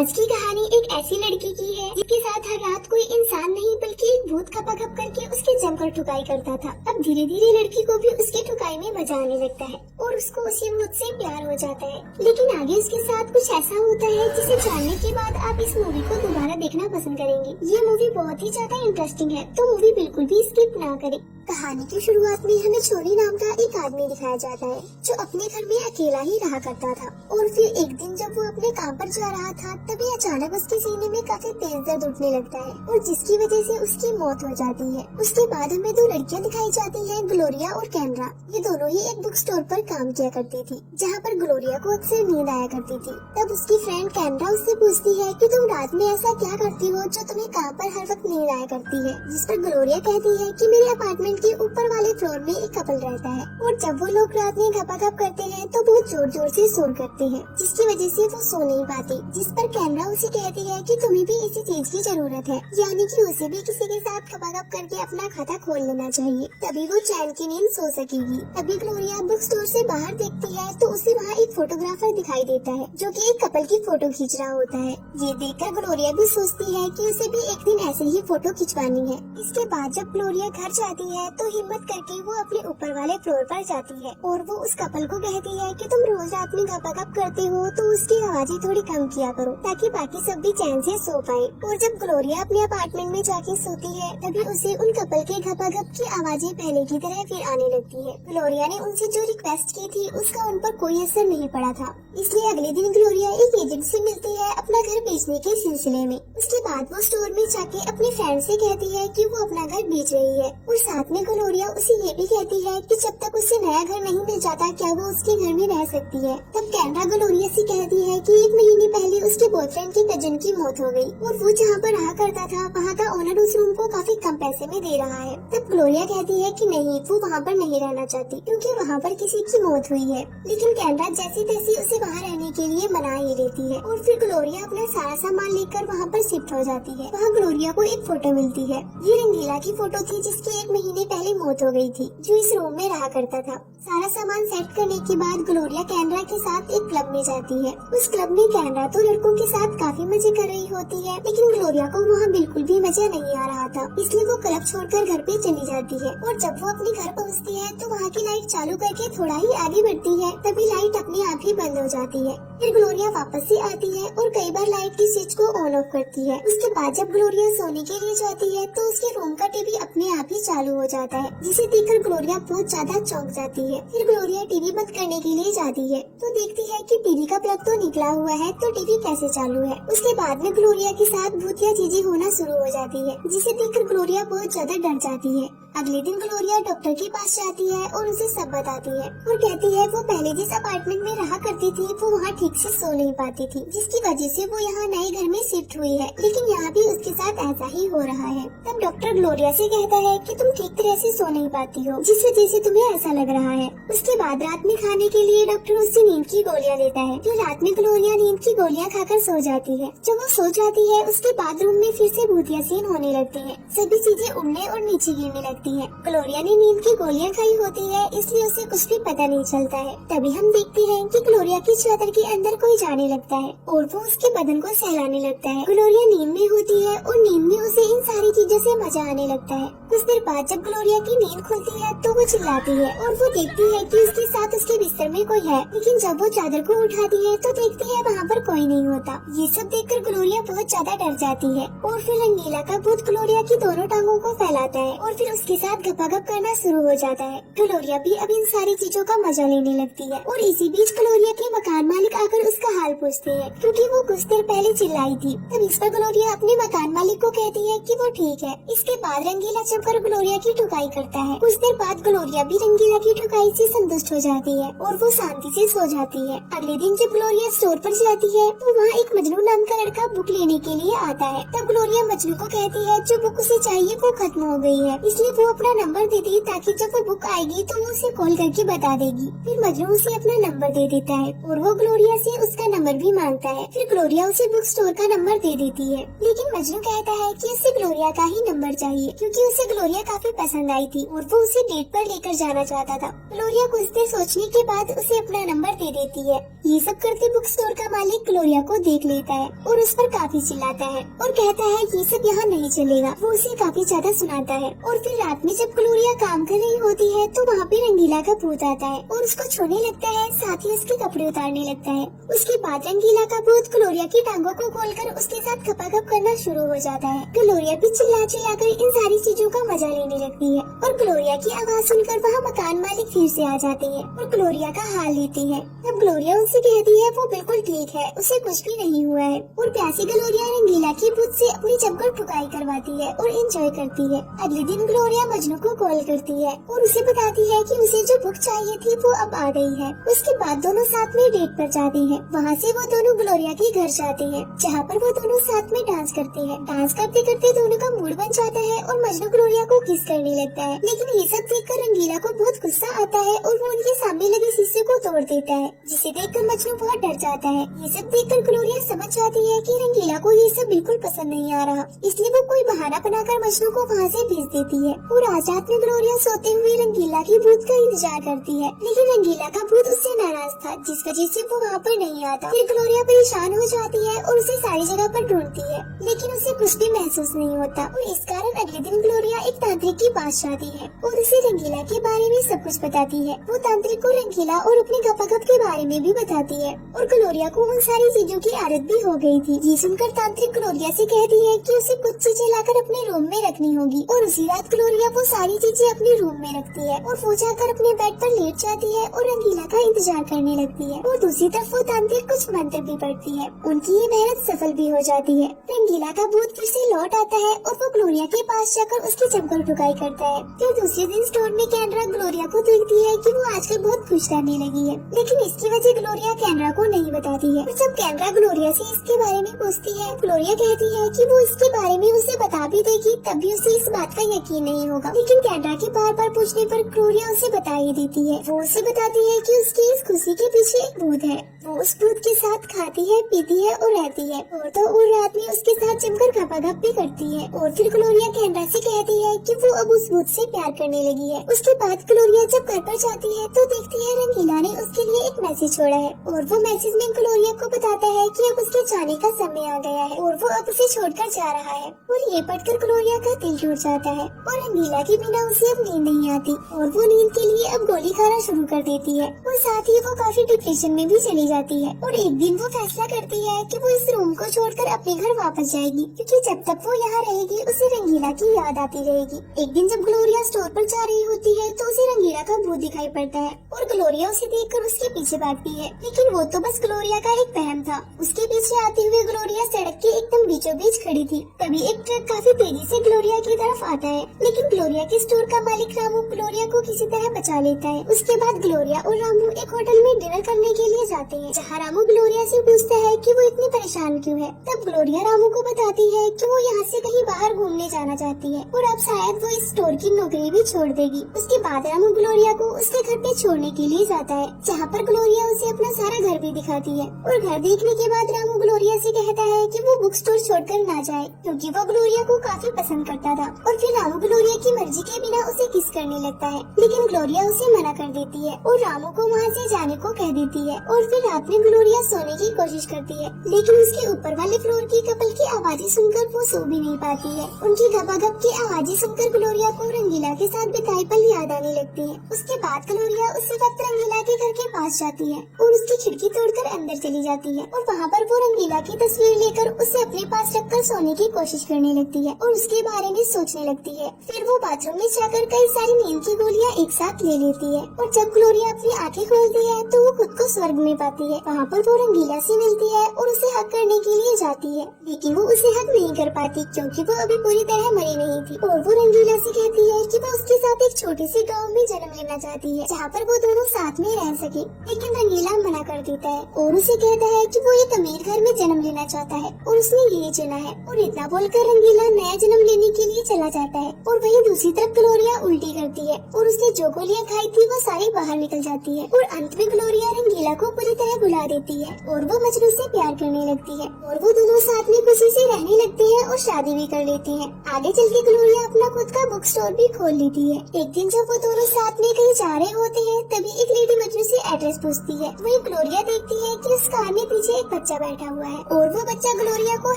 आज की कहानी एक ऐसी लड़की की है जिसके साथ हर रात कोई इंसान नहीं बल्कि एक भूत खपा खप करके उसके जमकर ठुकाई करता था। अब धीरे धीरे लड़की को भी उसकी ठुकाई में मजा आने लगता है और उसको उसी भूत से प्यार हो जाता है। लेकिन आगे उसके साथ कुछ ऐसा होता है जिसे जानने के बाद आप इस मूवी को दोबारा देखना पसंद करेंगे। ये मूवी बहुत ही ज्यादा इंटरेस्टिंग है, तो मूवी बिल्कुल भी स्किप ना करें। कहानी की शुरुआत में हमें छोरी नाम का एक आदमी दिखाया जाता है जो अपने घर में अकेला ही रहा करता था। और फिर एक दिन जब वो अपने काम पर जा रहा था तभी अचानक उसके सीने में काफी तेज दर्द उठने लगता है और जिसकी वजह से उसकी मौत हो जाती है। उसके बाद हमें दो लड़कियां दिखाई जाती हैं, ग्लोरिया और कैमरा। ये दोनों ही एक बुक स्टोर पर काम किया करती थी जहाँ पर ग्लोरिया को अक्सर नींद आया करती थी। तब उसकी फ्रेंड कैमरा उससे पूछती है कि तुम रात में ऐसा क्या करती हो जो तुम्हें काम पर हर वक्त नींद आया करती है। जिस पर ग्लोरिया कहती है कि मेरे अपार्टमेंट के ऊपर वाले फ्लोर में एक कपल रहता है और जब वो लोग रात में घपाघप करते हैं तो बहुत जोर जोर से शोर करते हैं जिसकी वजह से वो सो नहीं पाती। जिस पर कैमरा उसे कहती है कि तुम्हें भी इसी चीज की जरूरत है, यानी कि उसे भी किसी के साथ घपाघप करके अपना खाता खोल लेना चाहिए, तभी वो चैन की नींद सो सकेगी। तभी ग्लोरिया बुक स्टोर से बाहर देखती है तो उसे वहाँ एक फोटोग्राफर दिखाई देता है जो कि एक कपल की फोटो खींच रहा होता है। ये देखकर ग्लोरिया भी सोचती है कि उसे भी एक दिन ऐसे ही फोटो खिंचवानी है। इसके बाद जब ग्लोरिया घर जाती है तो हिम्मत करके वो अपने ऊपर वाले फ्लोर पर जाती है और वो उस कपल को कहती है कि तुम रोज रात में घपाघप करते हो तो उसकी आवाजें थोड़ी कम किया करो ताकि बाकी सब भी चैन से सो पाए। और जब ग्लोरिया अपने अपार्टमेंट में जाके सोती है तभी उसे उन कपल के घपाघप की आवाजें पहले की तरह फिर आने लगती है। ग्लोरिया ने उनसे जो रिक्वेस्ट की थी उसका उन पर कोई असर नहीं पड़ा था, इसलिए अगले दिन ग्लोरिया एक एजेंट से मिलती है अपना घर बेचने के सिलसिले में। उसके बाद वो स्टोर में जाके अपने फ्रेंड से कहती है कि वो अपना घर बेच रही है और साथ में ग्लोरिया उसे ये भी कहती है कि जब तक उसे नया घर नहीं मिल जाता क्या वो उसके घर में रह सकती है। तब कैमरा ग्लोरिया से कहती है कि 1 महीने पहले उसके बॉयफ्रेंड की कजन की मौत हो गई और वो जहाँ पर रहा करता था वहाँ का ओनर उस रूम को काफी कम पैसे में दे रहा है। तब ग्लोरिया कहती है कि नहीं, वो वहाँ पर नहीं रहना चाहती क्योंकि वहाँ पर किसी की मौत हुई है। लेकिन कैमरा जैसे तैसे उसे वहाँ रहने के लिए मना ही देती है और फिर ग्लोरिया अपना सारा सामान लेकर वहाँ पर शिफ्ट हो जाती है। वहाँ ग्लोरिया को एक फोटो मिलती है। ये रंगीला की फोटो थी जिसकी 1 महीने पहले मौत हो गई थी, जो इस रूम में रहा करता था। सारा सामान सेट करने के बाद ग्लोरिया कैमरा के साथ एक क्लब में जाती है। उस क्लब में कैमरा तो लड़कों के साथ काफी मजे कर रही होती है लेकिन ग्लोरिया को वहाँ बिल्कुल भी मजा नहीं आ रहा था, इसलिए वो क्लब छोड़कर घर पे चली जाती है। और जब वो अपने घर पहुँचती है तो वहाँ की लाइट चालू करके थोड़ा ही आगे बढ़ती है तभी लाइट अपने आप ही बंद हो जाती है। फिर ग्लोरिया वापस से आती है और कई बार लाइट की स्विच को ऑन ऑफ करती है। उसके बाद जब ग्लोरिया सोने के लिए जाती है तो उसके रूम का टीवी अपने आप ही चालू हो जाता है, जिसे देखकर ग्लोरिया बहुत ज्यादा चौंक जाती है। फिर ग्लोरिया टीवी बंद करने के लिए जाती है तो देखती है कि टीवी का प्लग तो निकला हुआ है तो टीवी कैसे चालू है। उसके बाद में ग्लोरिया के साथ भूतिया चीजें होना शुरू हो जाती है, जिसे देखकर ग्लोरिया बहुत ज्यादा डर जाती है। अगले दिन ग्लोरिया डॉक्टर के पास जाती है और उसे सब बताती है और कहती है वो पहले जिस अपार्टमेंट में रहा करती थी वो वहाँ ठीक से सो नहीं पाती थी, जिसकी वजह से वो यहाँ नए घर में शिफ्ट हुई है, लेकिन यहाँ भी उसके साथ ऐसा ही हो रहा है। तब डॉक्टर ग्लोरिया से कहता है कि तुम ठीक तरह से सो नहीं पाती हो, जिस वजह से तुम्हें ऐसा लग रहा है। उसके बाद रात में खाने के लिए डॉक्टर उससे नींद की गोलियाँ लेता है। फिर रात में ग्लोरिया नींद की गोलियाँ खाकर सो जाती है। जब वो सो जाती है उसके बाद रूम में फिर से भूतिया सीन होने लगती है, सभी चीजें उड़ने और नीचे गिरने लगती है। ग्लोरिया ने नींद की गोलियां खाई होती है इसलिए उसे कुछ भी पता नहीं चलता है। तभी हम देखते हैं कि ग्लोरिया की चादर के अंदर कोई जाने लगता है और वो उसके बदन को सहलाने लगता है। ग्लोरिया नींद में होती है और नींद में उसे इन सारी चीजों से मजा आने लगता है। कुछ देर बाद जब ग्लोरिया की नींद खुलती है तो वो चिल्लाती है और वो देखती है कि उसके साथ उसके बिस्तर में कोई है, लेकिन जब वो चादर को उठाती है तो देखती है वहाँ पर कोई नहीं होता। ये सब देखकर ग्लोरिया बहुत ज्यादा डर जाती है और फिर रंगीला का भूत ग्लोरिया की दोनों टांगों को फैलाता है और फिर उसके साथ घपाघप करना शुरू हो जाता है। ग्लोरिया भी अब इन सारी चीजों का मजा लेने लगती है और इसी बीच ग्लोरिया के मकान मालिक आकर उसका हाल पूछते हैं क्योंकि वो कुछ देर पहले चिल्लाई थी। तब इस पर ग्लोरिया अपने मकान मालिक को कहती है कि वो ठीक है। इसके बाद रंगीला जमकर ग्लोरिया की ठुकाई करता है। कुछ देर बाद ग्लोरिया भी रंगीला की ठुकाई से संतुष्ट हो जाती है और वो शांति से सो जाती है। अगले दिन जब ग्लोरिया स्टोर पर जाती है तो वहाँ एक मजनू नाम का लड़का बुक लेने के लिए आता है। तब ग्लोरिया मजनू को कहती है जो बुक उसे चाहिए वो खत्म हो गई है, इसलिए वो अपना नंबर दे दी ताकि जब वो बुक आएगी तो वो उसे कॉल करके बता देगी। फिर मजनू उसे अपना नंबर दे देता है और वो ग्लोरिया से उसका नंबर भी मांगता है। फिर ग्लोरिया उसे बुक स्टोर का नंबर दे देती है, लेकिन मजनू कहता है कि उसे ग्लोरिया का ही नंबर चाहिए क्योंकि उसे ग्लोरिया काफी पसंद आई थी और वो उसे डेट पर लेकर जाना चाहता था। ग्लोरिया कुछ देर सोचने के बाद उसे अपना नंबर दे देती है। ये सब करते बुक स्टोर का मालिक ग्लोरिया को देख लेता है और उस पर काफी चिल्लाता है और कहता है ये सब यहाँ नहीं चलेगा। वो उसे काफी ज्यादा सुनाता है और फिर रात में जब ग्लोरिया काम कर रही होती है तो वहाँ पे रंगीला का भूत आता है और उसको छूने लगता है, साथ ही उसके कपड़े उतारने लगता है। उसके बाद रंगीला का भूत ग्लोरिया की टांगों को खोलकर उसके साथ खपाखप करना शुरू हो जाता है। ग्लोरिया भी चिल्ला चिल्लाकर इन सारी चीजों का मजा लेने लगती है और ग्लोरिया की आवाज सुनकर वहाँ मकान मालिक फिर से आ जाते हैं और ग्लोरिया का हाल लेते हैं। तब ग्लोरिया उनसे कहती है वो बिल्कुल ठीक है, उसे कुछ भी नहीं हुआ है और प्यासी ग्लोरिया रंगीला की भूत से अपनी जमकर ठुकाई करवाती है और एंजॉय करती है। अगले दिन ग्लोरिया मजनू को कॉल करती है और उसे बताती है कि उसे जो बुक चाहिए थी वो अब आ गई है। उसके बाद दोनों साथ में डेट पर जाते हैं। वहाँ से वो दोनों ग्लोरिया के घर जाते हैं जहाँ पर वो दोनों साथ में डांस करते हैं। डांस करते करते दोनों का मूड बन जाता है और मजनू ग्लोरिया को किस करने लगता है, लेकिन ये सब देखकर रंगीला को बहुत गुस्सा आता है और वो उनके सामने लगे शीशे को तोड़ देता है, जिसे देखकर मजनू बहुत डर जाता है। ये सब देखकर ग्लोरिया समझ जाती है कि रंगीला को ये सब बिल्कुल पसंद नहीं आ रहा, इसलिए वो कोई बहाना बनाकर मजनू को वहाँ से भेज देती है और आज रात में ग्लोरिया सोते हुए रंगीला की भूत का इंतजार करती है, लेकिन रंगीला का भूत उससे नाराज था जिस वजह से वो वहाँ पर नहीं आता। फिर ग्लोरिया परेशान हो जाती है और उसे सारी जगह पर ढूंढती है, लेकिन उसे कुछ भी महसूस नहीं होता और इस कारण अगले दिन ग्लोरिया एक तांत्रिक के पास जाती है और उसे रंगीला के बारे में सब कुछ बताती है। वो तांत्रिक को रंगीला और अपने गपागप के बारे में भी बताती है और ग्लोरिया को उन सारी चीजों की आदत भी हो गई थी। ये सुनकर तांत्रिक ग्लोरिया से कहती है कि उसे कुछ चीजें लाकर अपने रूम में रखनी होगी और उसी रात ग्लोरिया वो सारी चीजें अपने रूम में रखती है और वो जाकर अपने बेड पर लेट जाती है और रंगीला का इंतजार करने लगती है और दूसरी तरफ वो तांत्रिक कुछ मंत्र भी पढ़ती है। उनकी ये मेहनत सफल भी हो जाती है। रंगीला का भूत फिर से लौट आता है और वो ग्लोरिया के पास जाकर उसकी जमकर ठुकाई करता है। फिर दूसरे दिन स्टोर में कैनरा ग्लोरिया को देखती है कि वो आजकल बहुत खुश रहने लगी है, लेकिन इसकी वजह ग्लोरिया कैनरा को नहीं बताती है। जब कैनरा ग्लोरिया से इसके बारे में पूछती है, ग्लोरिया कहती है कि वो इसके बारे में उसे बता भी देगी तब भी उसे इस बात का यकीन नहीं होगा, लेकिन कैनरा के बार बार पूछने पर ग्लोरिया उसे बता ही देती है। वो उसे बताती है कि उसकी इस खुशी के पीछे एक भूत है। वो उस भूत के साथ खाती है, पीती है और रहती है और तो और रात में उसके साथ जमकर खपाखप भी करती है। और फिर ग्लोरिया कैनरा से कहती है कि वो अब उस भूत से प्यार करने लगी है। उसके बाद ग्लोरिया जब घर पर जाती है तो देखती है रंगीला ने उसके लिए एक मैसेज छोड़ा है और वो मैसेज में ग्लोरिया को बताता है कि अब उसके जाने का समय आ गया है और वो अब उसे छोड़कर जा रहा है। और ये पढ़कर ग्लोरिया का दिल टूट जाता है और रंगीला के बिना उसे अब नींद नहीं आती और वो नींद के लिए अब गोली खाना शुरू कर देती है और साथ ही वो काफी डिप्रेशन में भी चली जाती है। और एक दिन वो फैसला करती है कि वो इस रूम को छोड़कर अपने घर वापस जाएगी, क्योंकि जब तक वो यहाँ रहेगी उसे रंगीला की याद आती रहेगी। एक दिन जब ग्लोरिया स्टोर पर जा रही होती है तो उसे रंगीला का भूत दिखाई पड़ता है और ग्लोरिया उसे देखकर उसके पीछे भागती है, लेकिन वो तो बस ग्लोरिया का एक वहम था। उसके पीछे आते हुए ग्लोरिया सड़क के एकदम बीचों बीच खड़ी थी। तभी एक ट्रक काफी तेजी से ग्लोरिया की तरफ आता है, लेकिन ग्लोरिया के स्टोर का मालिक रामू ग्लोरिया को किसी तरह बचा लेता है। उसके बाद ग्लोरिया और रामू एक होटल में डिनर करने के लिए जाते हैं, जहाँ रामू ग्लोरिया से पूछता है कि वो इतनी परेशान क्यों है। तब ग्लोरिया रामू को बताती है कि वो यहाँ से कहीं बाहर घूमने जाना चाहती है और अब शायद वो इस स्टोर की नौकरी भी छोड़ देगी। उसके बाद रामू ग्लोरिया को उसके घर पे छोड़ने के लिए जाता है, जहाँ पर ग्लोरिया उसे अपना सारा घर भी दिखाती है। और घर देखने के बाद रामू ग्लोरिया से कहता है कि वो बुक स्टोर छोड़कर ना जाए, क्योंकि वो ग्लोरिया को काफी पसंद करता था। और फिर रामू ग्लोरिया की मर्जी के बिना उसे किस करने लगता है, लेकिन ग्लोरिया उसे मना कर देती है और रामू को वहाँ से जाने को कह देती है। और फिर रात में ग्लोरिया सोने की कोशिश करती है, लेकिन उसके ऊपर वाले फ्लोर की कपल की आवाजें सुनकर वो सो भी नहीं पाती है। उनकी गपागप की आवाजें सुनकर ग्लोरिया को रंगीला के साथ बिताए पल याद आने लगती है। उसके बाद ग्लोरिया उसी वक्त रंगीला के घर के पास जाती है और उसकी खिड़की तोड़कर अंदर चली जाती है और वहाँ पर वो रंगीला की तस्वीर लेकर उसे अपने पास रखकर सोने की कोशिश करने लगती है और उसके बारे में सोचने लगती है। फिर वो बाथरूम में जाकर कई सारी नींद की गोलियां एक साथ ले लेती है और जब ग्लोरिया अपनी आंखें खोलती है तो वो खुद को स्वर्ग में पाती है। वहाँ पर वो रंगीला से मिलती है और उसे हक करने के लिए जाती है, लेकिन वो उसे हक नहीं कर पाती क्योंकि वो अभी पूरी तरह मरी नहीं थी। और वो रंगीला से कहती है कि वो उसके साथ एक छोटे से गांव में जन्म लेना चाहती है, जहाँ पर वो दोनों साथ में रह सके, लेकिन रंगीला मना कर देता है और उसे कहता है कि वो एक अमीर घर में जन्म लेना चाहता है और उसने यही ही चुना है। और इतना बोलकर रंगीला नया जन्म लेने के लिए चला जाता है। और वहीं दूसरी तरफ ग्लोरिया उल्टी करती है और उसने जो गोलियां खाई थी वो सारी बाहर निकल जाती है। और अंत में ग्लोरिया रंगीला को पूरी तरह भुला देती है और वो मजनू से प्यार करने लगती है और वो दोनों साथ में खुशी से रहने लगते हैं और शादी भी कर लेते हैं। आगे चल के ग्लोरिया अपना खुद का बुक स्टोर भी खोल लेती है। एक दिन जब वो दोनों साथ में कहीं जा रहे होते हैं तभी एक लेडी मजनू से एड्रेस पूछती है। वही ग्लोरिया देखती है कि उस कार में पीछे एक बच्चा बैठा हुआ है और वो बच्चा ग्लोरिया को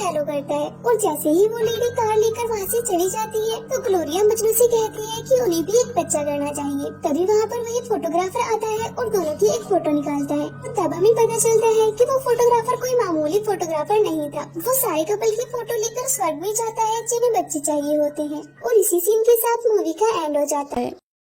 हेलो करता है। और जैसे ही वो लेडी कार लेकर वहाँ से चली जाती है तो ग्लोरिया मजनू से कहती है कि उन्हें भी एक बच्चा करना चाहिए। तभी वहाँ पर वही फोटोग्राफर आता है और दोनों की एक फोटो निकालता है। और तब हमें पता चलता है कि वो फोटोग्राफर कोई मामूली फोटोग्राफर नहीं था। वो सारे कपल की फोटो लेकर स्वर्ग में जाता है जिन्हें बच्चे चाहिए होते हैं। और इसी सीन के साथ मूवी का एंड हो जाता है।